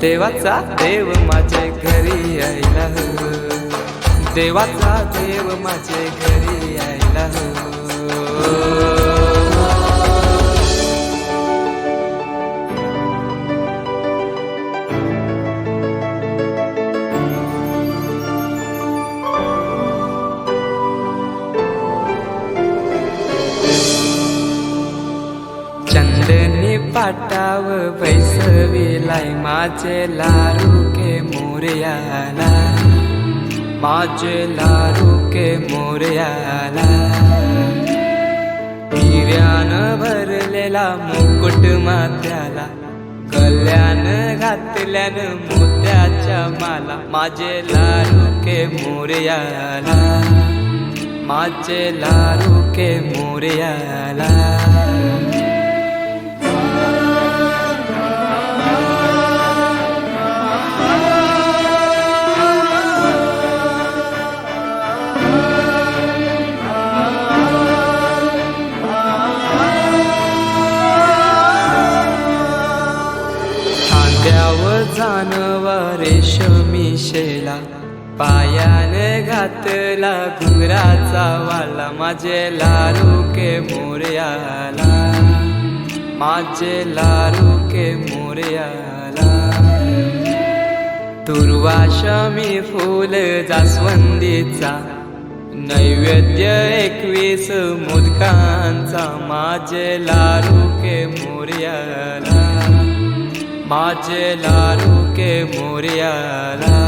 देवाचा देव माझे घरी यायला हो, देवाचा देव माझे घरी यायला हो। चंदनी पाटाव बैसविलाय माझे लाडूके मोरयाला, माझे लाडूके मोरयाला। हिऱ्यानं भरलेला मुकुट माथ्याला, गल्यानं घातल्यानं मोत्याच्या माला, माझे लाडूके मोरयाला, माझे लाडूके मोरयाला। खांद्यावर जानवा रेशमी शेला, पायाने घातला घुंगराचा वाला, माझे लाडूके मोरयाला, माझे लाडूके मोरयाला। दुर्वाशमी फूल जास्वंदीचा, नैवेद्य 21 मोदकांचा, माझे लाडूके मोरयाला, माझे लाडूके मोरयाला।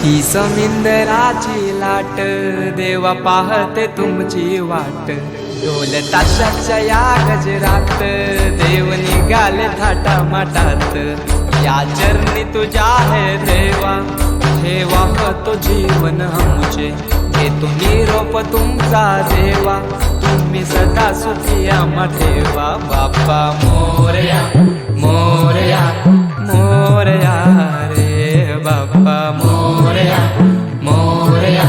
ही समिंदराची लाट, देवा पाहते तुमची वाट, ढोल ताशाच्या या गजरात, देव निघाले थाटा माटात। या चरणी तुझ्या है देवा, ठेवा तो जीवन आमचे, घेतो निरोप तुमचा देवा, तुम्ही सदा सुखी आम्हा ठेवा। बाप्पा मोरया मोरया मोरया रे, बाप्पा मोरया मोरया।